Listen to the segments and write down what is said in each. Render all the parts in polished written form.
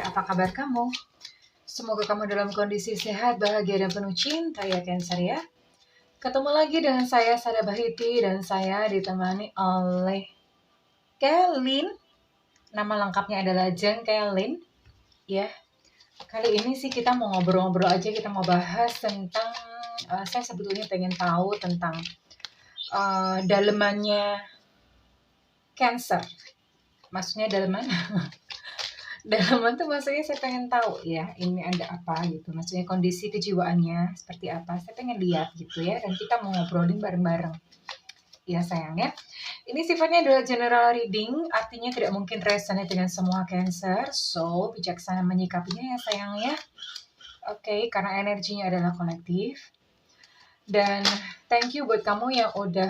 apa kabar kamu? Semoga kamu dalam kondisi sehat, bahagia, dan penuh cinta ya Cancer ya. Ketemu lagi dengan saya, Sada Bahiti, dan saya ditemani oleh Kelin. Nama lengkapnya adalah Jen Kelin. Ya, kali ini sih kita mau ngobrol-ngobrol aja, kita mau bahas tentang, saya sebetulnya pengen tahu tentang dalemannya Cancer. Maksudnya daleman? Dalaman tuh maksudnya saya pengen tahu ya, ini ada apa gitu. Maksudnya kondisi kejiwaannya seperti apa. Saya pengen lihat gitu ya, dan kita mau ngobrolin bareng-bareng. Ya sayang ya. Ini sifatnya adalah general reading, artinya tidak mungkin resonate dengan semua Cancer. So, bijaksana menyikapinya ya sayang ya. Oke, karena energinya adalah kolektif. Dan thank you buat kamu yang udah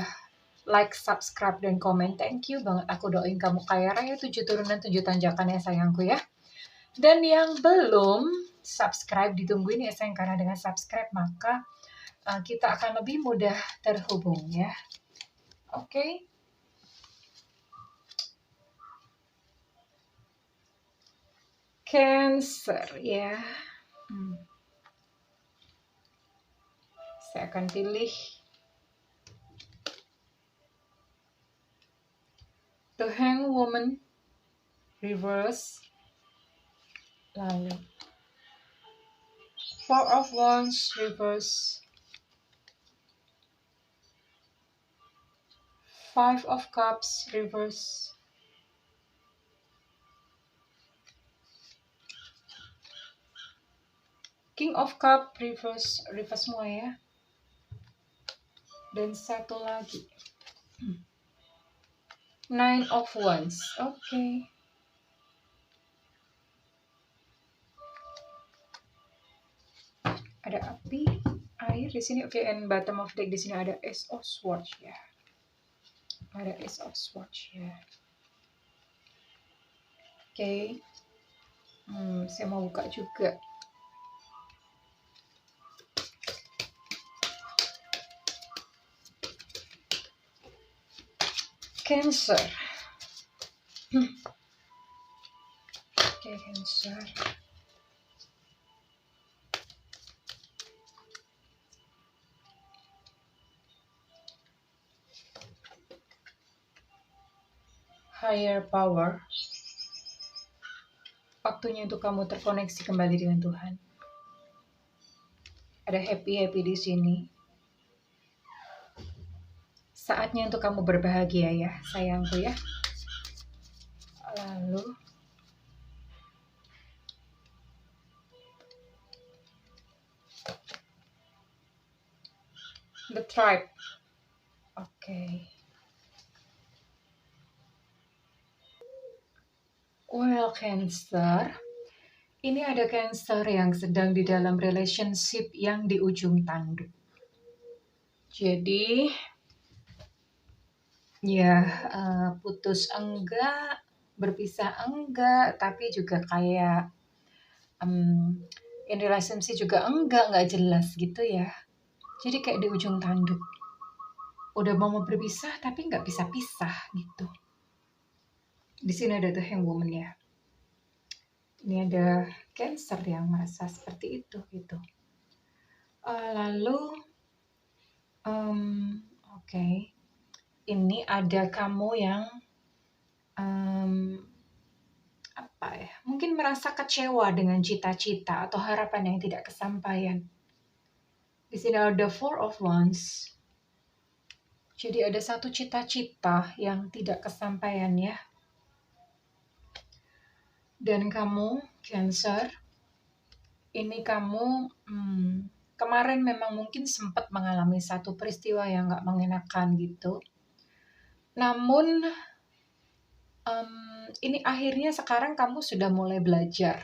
like, subscribe, dan komen. Thank you banget. Aku doain kamu kaya raya 7 turunan 7 tanjakan ya sayangku ya. Dan yang belum subscribe, ditungguin ya sayang, karena dengan subscribe maka kita akan lebih mudah terhubung ya. Oke. Cancer ya. Saya akan pilih The Hanged Woman reverse, lalu Four of Wands reverse, Five of Cups reverse, King of Cup reverse, reverse semua ya. Dan satu lagi Nine of Wands. Oke. Ada api, air di sini. Oke, and bottom of deck di sini ada Ace of Swords ya. Ada Ace of Swords ya. Oke. Saya mau buka juga. Cancer. Oke, Cancer. Higher power. Waktunya untuk kamu terkoneksi kembali dengan Tuhan. Ada happy di sini. Saatnya untuk kamu berbahagia ya, sayangku ya. Lalu The Tribe. Oke. Well, Cancer. Ini ada Cancer yang sedang di dalam relationship yang di ujung tanduk. Jadi, ya putus enggak, berpisah enggak, tapi juga kayak in relationship juga enggak jelas gitu ya. Jadi kayak di ujung tanduk. Udah mau berpisah tapi nggak bisa pisah gitu. Di sini ada The Hanged Woman ya. Ini ada Cancer yang merasa seperti itu gitu. Lalu, oke. Ini ada kamu yang apa ya? Mungkin merasa kecewa dengan cita-cita atau harapan yang tidak kesampaian. Di sini ada Four of Wands. Jadi ada satu cita-cita yang tidak kesampaian ya. Dan kamu, Cancer, ini kamu kemarin memang mungkin sempat mengalami satu peristiwa yang gak mengenakan gitu. Namun, ini akhirnya sekarang kamu sudah mulai belajar.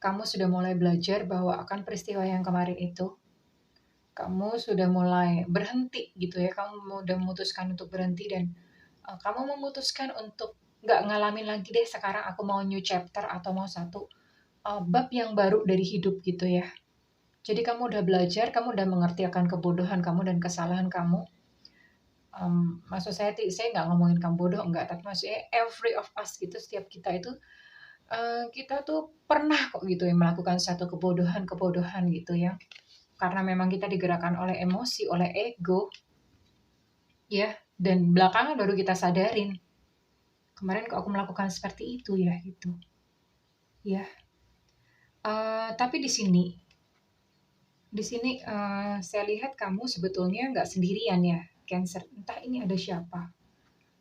Kamu sudah mulai belajar bahwa akan peristiwa yang kemarin itu, kamu sudah mulai berhenti gitu ya. Kamu udah memutuskan untuk berhenti dan kamu memutuskan untuk gak ngalamin lagi deh, sekarang aku mau new chapter atau mau satu bab yang baru dari hidup gitu ya. Jadi kamu udah belajar, kamu udah mengerti akan kebodohan kamu dan kesalahan kamu. Maksud saya nggak ngomongin kamu bodoh, enggak, tapi maksudnya every of us gitu, setiap kita itu Kita tuh pernah kok gitu ya melakukan satu kebodohan-kebodohan gitu ya. Karena memang kita digerakkan oleh emosi, oleh ego, ya. Dan belakangan baru kita sadarin, kemarin kok aku melakukan seperti itu ya gitu. Ya. Tapi di sini saya lihat kamu sebetulnya nggak sendirian ya, Cancer. Entah ini ada siapa.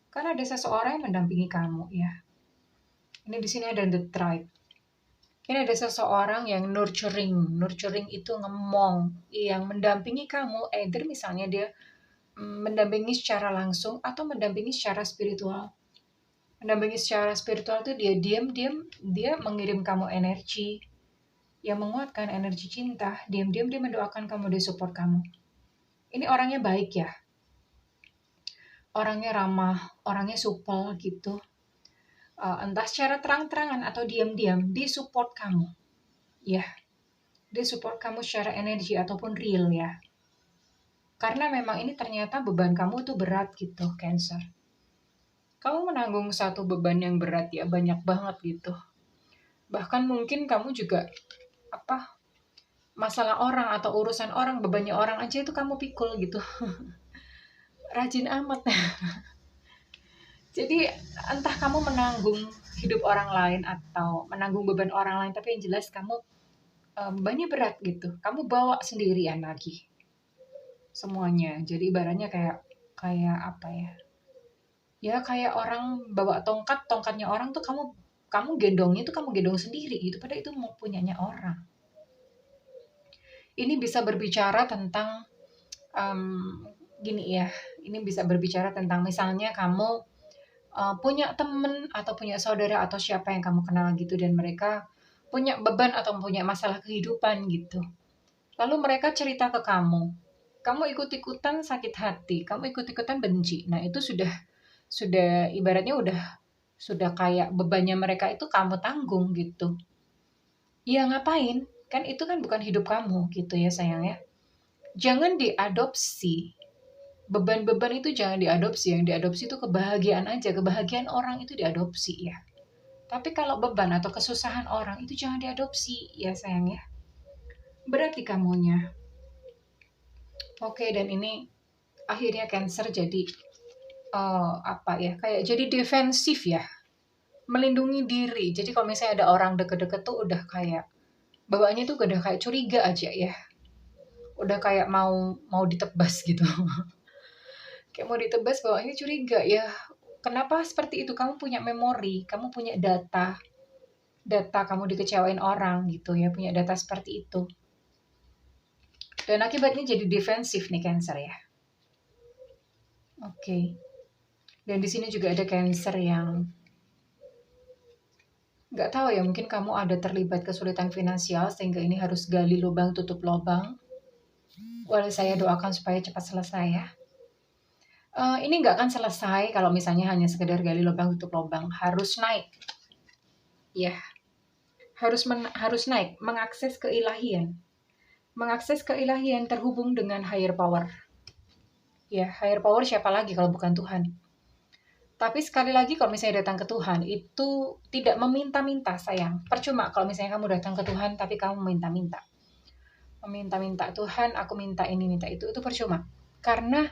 Karena ada seseorang yang mendampingi kamu ya. Ini di sini ada the tribe. Ini ada seseorang yang nurturing. Nurturing itu ngemong, yang mendampingi kamu. Either misalnya dia mendampingi secara langsung atau mendampingi secara spiritual. Mendampingi secara spiritual itu dia diam-diam, dia mengirim kamu energi yang menguatkan, energi cinta. Diam-diam dia mendoakan kamu, dia support kamu. Ini orangnya baik ya. Orangnya ramah, orangnya supel gitu. Entah secara terang-terangan atau diam-diam, dia support kamu. Ya, dia support kamu secara energi ataupun real ya. Karena memang ini ternyata beban kamu tuh berat gitu, Cancer. Kamu menanggung satu beban yang berat ya, banyak banget gitu. Bahkan mungkin kamu juga masalah orang atau urusan orang, bebannya orang aja itu kamu pikul gitu. Rajin amat. Jadi entah kamu menanggung hidup orang lain atau menanggung beban orang lain, tapi yang jelas kamu bebannya berat gitu. Kamu bawa sendirian lagi semuanya. Jadi ibaratnya kayak apa ya? Ya kayak orang bawa tongkat, tongkatnya orang tuh kamu gendongnya tuh kamu gendong sendiri gitu. Padahal itu mau punyanya orang. Ini bisa berbicara tentang gini ya. Ini bisa berbicara tentang misalnya kamu punya temen atau punya saudara atau siapa yang kamu kenal gitu, dan mereka punya beban atau punya masalah kehidupan gitu. Lalu mereka cerita ke kamu ikut-ikutan sakit hati, kamu ikut-ikutan benci. Nah itu sudah ibaratnya sudah kayak bebannya mereka itu kamu tanggung gitu. Ya ngapain? Kan itu kan bukan hidup kamu gitu ya sayang ya. Jangan diadopsi. Beban-beban itu jangan diadopsi. Yang diadopsi itu kebahagiaan aja. Kebahagiaan orang itu diadopsi ya. Tapi kalau beban atau kesusahan orang itu jangan diadopsi ya sayang ya. Berat di kamunya. Oke, dan ini akhirnya Cancer jadi kayak jadi defensif ya. Melindungi diri. Jadi kalau misalnya ada orang deket-deket tuh udah kayak bawaannya tuh udah kayak curiga aja ya. Udah kayak mau ditebas gitu. Kayak mau ditebas bawaannya curiga ya. Kenapa seperti itu? Kamu punya memori, kamu punya data kamu dikecewain orang gitu ya, punya data seperti itu. Dan akibatnya jadi defensif nih Cancer ya. Oke. Dan di sini juga ada Cancer yang nggak tahu ya, mungkin kamu ada terlibat kesulitan finansial sehingga ini harus gali lubang tutup lubang. Boleh saya doakan supaya cepat selesai ya. Ini nggak akan selesai kalau misalnya hanya sekedar gali lubang tutup lubang. Harus naik. Ya, harus naik, mengakses keilahian. Mengakses keilahian terhubung dengan higher power. Ya, higher power siapa lagi kalau bukan Tuhan? Tapi sekali lagi kalau misalnya datang ke Tuhan itu tidak meminta-minta sayang. Percuma kalau misalnya kamu datang ke Tuhan tapi kamu minta-minta. Meminta-minta Tuhan, aku minta ini, minta itu percuma. Karena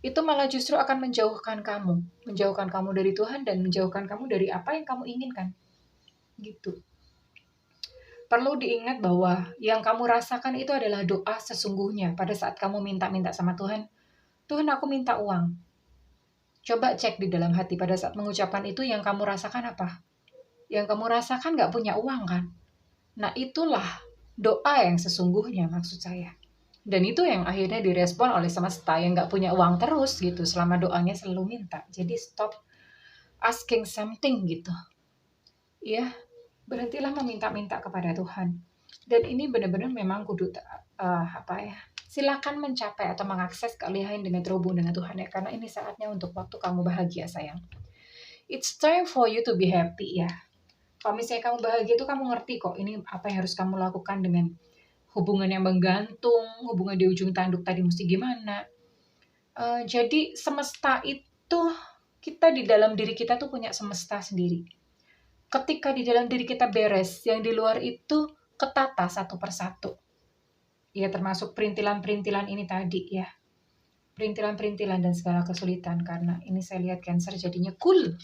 itu malah justru akan menjauhkan kamu dari Tuhan dan menjauhkan kamu dari apa yang kamu inginkan. Gitu. Perlu diingat bahwa yang kamu rasakan itu adalah doa sesungguhnya pada saat kamu minta-minta sama Tuhan. Tuhan, aku minta uang. Coba cek di dalam hati pada saat mengucapkan itu yang kamu rasakan apa? Yang kamu rasakan gak punya uang kan? Nah itulah doa yang sesungguhnya maksud saya. Dan itu yang akhirnya direspon oleh semesta yang gak punya uang terus gitu selama doanya selalu minta. Jadi stop asking something gitu. Ya, berhentilah meminta-minta kepada Tuhan. Dan ini benar-benar memang kudu silakan mencapai atau mengakses kealihan dengan terhubung dengan Tuhan ya, karena ini saatnya untuk waktu kamu bahagia sayang. It's time for you to be happy ya. Kalau misalnya kamu bahagia itu kamu ngerti kok ini apa yang harus kamu lakukan dengan hubungan yang menggantung, hubungan di ujung tanduk tadi mesti gimana. Jadi semesta itu, kita di dalam diri kita tuh punya semesta sendiri. ketika di dalam diri kita beres, yang di luar itu ketata satu persatu. Ya, termasuk perintilan-perintilan ini tadi ya. Perintilan-perintilan dan segala kesulitan. Karena ini saya lihat Cancer jadinya cool.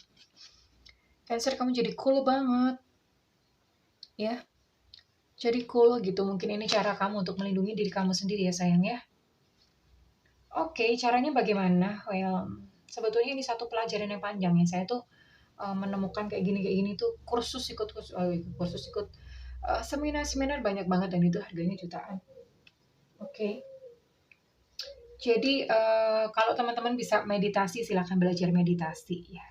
Cancer, kamu jadi cool banget. Ya. Jadi cool gitu. Mungkin ini cara kamu untuk melindungi diri kamu sendiri ya sayang ya. Oke, caranya bagaimana? Well, sebetulnya ini satu pelajaran yang panjang ya. Saya tuh menemukan kayak gini tuh kursus ikut seminar banyak banget dan itu harganya jutaan. Oke. Jadi kalau teman-teman bisa meditasi, silahkan belajar meditasi ya.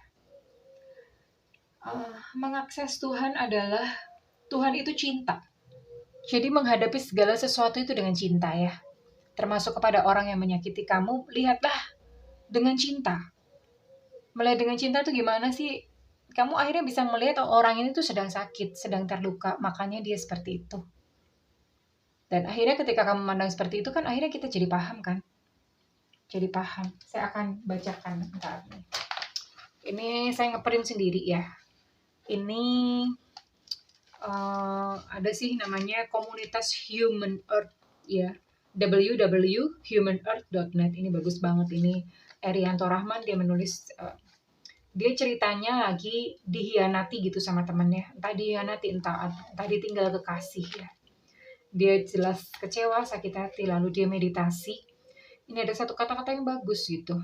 Mengakses Tuhan adalah Tuhan itu cinta. Jadi menghadapi segala sesuatu itu dengan cinta ya. Termasuk kepada orang yang menyakiti kamu, lihatlah dengan cinta. Melihat dengan cinta tuh gimana sih? Kamu akhirnya bisa melihat orang ini tuh sedang sakit, sedang terluka, makanya dia seperti itu. Dan akhirnya ketika kamu memandang seperti itu kan akhirnya kita jadi paham kan? Jadi paham. Saya akan bacakan bentar. Ini saya ngeprint sendiri ya. Ini ada sih namanya komunitas Human Earth ya. www.humanearth.net. Ini bagus banget ini. Erianto Rahman dia menulis dia ceritanya lagi dihianati gitu sama temennya. Entah dihianati, entah ditinggal kekasih ya. Dia jelas kecewa, sakit hati, lalu dia meditasi. Ini ada satu kata-kata yang bagus gitu.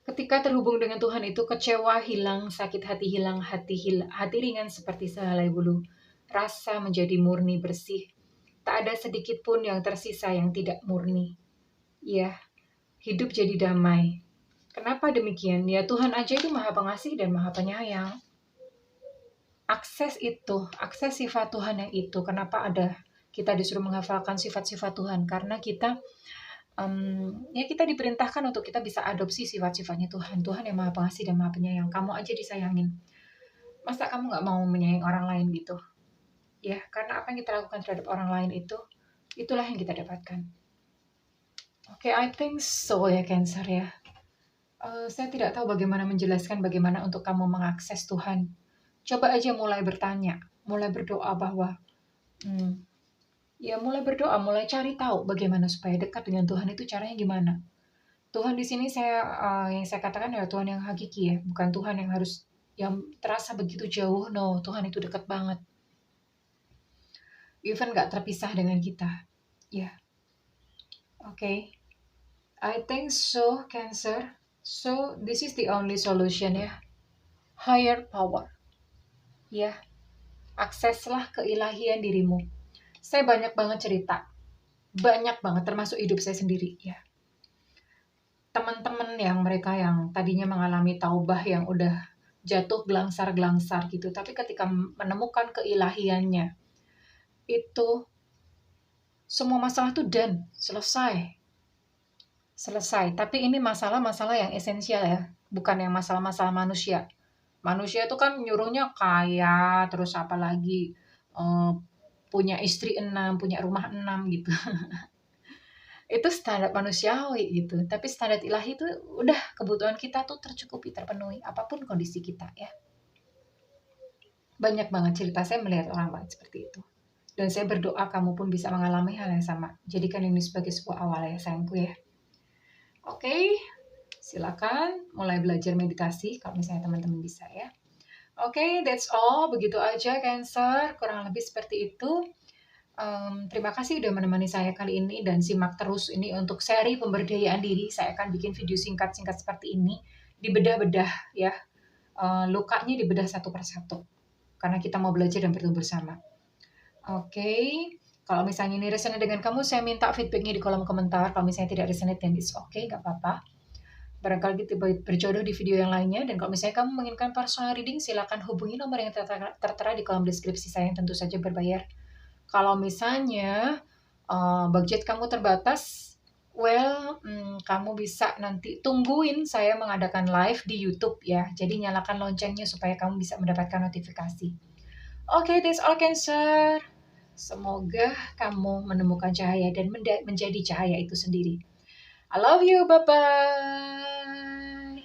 Ketika terhubung dengan Tuhan itu kecewa hilang, sakit hati hilang, hati ringan seperti sehelai bulu. Rasa menjadi murni bersih. Tak ada sedikit pun yang tersisa yang tidak murni. Ya, hidup jadi damai. Kenapa demikian? Ya Tuhan aja itu maha pengasih dan maha penyayang. Akses sifat Tuhan yang itu. Kenapa ada kita disuruh menghafalkan sifat-sifat Tuhan? Karena kita kita diperintahkan untuk kita bisa adopsi sifat-sifatnya Tuhan. Tuhan yang maha pengasih dan maha penyayang. Kamu aja disayangin. Masa kamu gak mau menyayangi orang lain gitu? Ya, karena apa yang kita lakukan terhadap orang lain itu, itulah yang kita dapatkan. Oke, I think so ya Cancer ya. Saya tidak tahu bagaimana menjelaskan bagaimana untuk kamu mengakses Tuhan. Coba aja mulai bertanya, mulai berdoa bahwa mulai berdoa, mulai cari tahu bagaimana supaya dekat dengan Tuhan itu caranya gimana. Tuhan di sini yang saya katakan adalah Tuhan yang hakiki ya, bukan Tuhan yang harus yang terasa begitu jauh. No, Tuhan itu dekat banget. Even gak terpisah dengan kita. Ya. Yeah. Okay. I think so, Cancer. So, this is the only solution ya. Higher power. Ya. Akseslah keilahian dirimu. Saya banyak banget cerita. Banyak banget, termasuk hidup saya sendiri ya. Teman-teman mereka yang tadinya mengalami taubah yang udah jatuh gelangsar gitu. Tapi ketika menemukan keilahiannya, itu semua masalah tuh selesai. Tapi ini masalah-masalah yang esensial ya. Bukan yang masalah-masalah manusia. Manusia itu kan nyuruhnya kaya, terus apalagi punya istri 6, punya rumah 6 gitu. Itu standar manusiawi gitu. Tapi standar ilahi itu udah kebutuhan kita tuh tercukupi, terpenuhi apapun kondisi kita ya. Banyak banget cerita saya melihat orang lain seperti itu. Dan saya berdoa kamu pun bisa mengalami hal yang sama. Jadikan ini sebagai sebuah awal ya sayangku ya. Oke, silakan mulai belajar meditasi kalau misalnya teman-teman bisa ya. Oke, that's all. Begitu aja Cancer, kurang lebih seperti itu. Terima kasih udah menemani saya kali ini dan simak terus ini untuk seri pemberdayaan diri. Saya akan bikin video singkat-singkat seperti ini, dibedah-bedah ya, lukanya dibedah satu persatu karena kita mau belajar dan bertumbuh bersama. Oke, kalau misalnya ini resonate dengan kamu, saya minta feedbacknya di kolom komentar. Kalau misalnya tidak resonate, then it's okay, gak apa-apa. Barangkali kita berjodoh di video yang lainnya. Dan kalau misalnya kamu menginginkan personal reading, silakan hubungi nomor yang tertera di kolom deskripsi saya yang tentu saja berbayar. Kalau misalnya budget kamu terbatas, kamu bisa nanti tungguin saya mengadakan live di YouTube ya. Jadi nyalakan loncengnya supaya kamu bisa mendapatkan notifikasi. Oke, that's all Cancer. Semoga kamu menemukan cahaya dan menjadi cahaya itu sendiri. I love you, bye-bye.